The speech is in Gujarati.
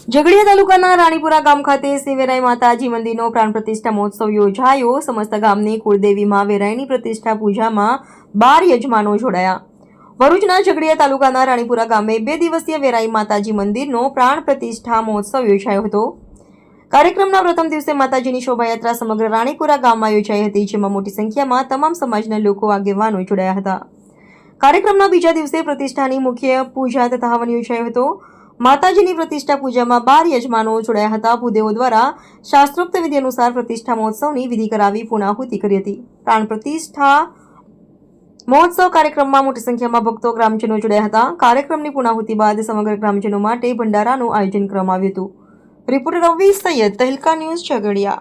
ઝઘડિયા તાલુકાના રાણીપુરા ગામ ખાતે શ્રી વેરાઈ માતાજી મંદિરનો પ્રાણ પ્રતિષ્ઠા મહોત્સવ યોજાયો। સમસ્ત ગામની કુળદેવીમાં વેરાઈની પ્રતિષ્ઠા પૂજામાં 12 યજમાનો જોડાયા। ભરૂચના ઝઘડિયા તાલુકાના રાણીપુરા ગામે 2 દિવસીય વેરાઈ માતાજી મંદિરનો પ્રાણ પ્રતિષ્ઠા મહોત્સવ યોજાયો હતો। કાર્યક્રમના પ્રથમ દિવસે માતાજીની શોભાયાત્રા સમગ્ર રાણીપુરા ગામમાં યોજાઈ હતી, જેમાં મોટી સંખ્યામાં તમામ સમાજના લોકો આગેવાનો જોડાયા હતા। કાર્યક્રમના બીજા દિવસે પ્રતિષ્ઠાની મુખ્ય પૂજા તથા હવન યોજાયો હતો। માતાજીની પ્રતિષ્ઠા પૂજામાં 12 યજમાનો જોડાયા હતા। ભૂદેવો દ્વારા શાસ્ત્રોક્ત વિધિ અનુસાર પ્રતિષ્ઠા મહોત્સવની વિધિ કરાવી પૂર્ણાહુતિ કરી હતી। પ્રાણ પ્રતિષ્ઠા મહોત્સવ કાર્યક્રમમાં મોટી સંખ્યામાં ભક્તો ગ્રામજનો જોડાયા હતા। કાર્યક્રમની પૂર્ણાહુતિ બાદ સમગ્ર ગ્રામજનો માટે ભંડારાનું આયોજન કરવામાં આવ્યું હતું। રિપોર્ટર રવિ સૈયદ, તહેલકા ન્યૂઝ, ઝઘડિયા।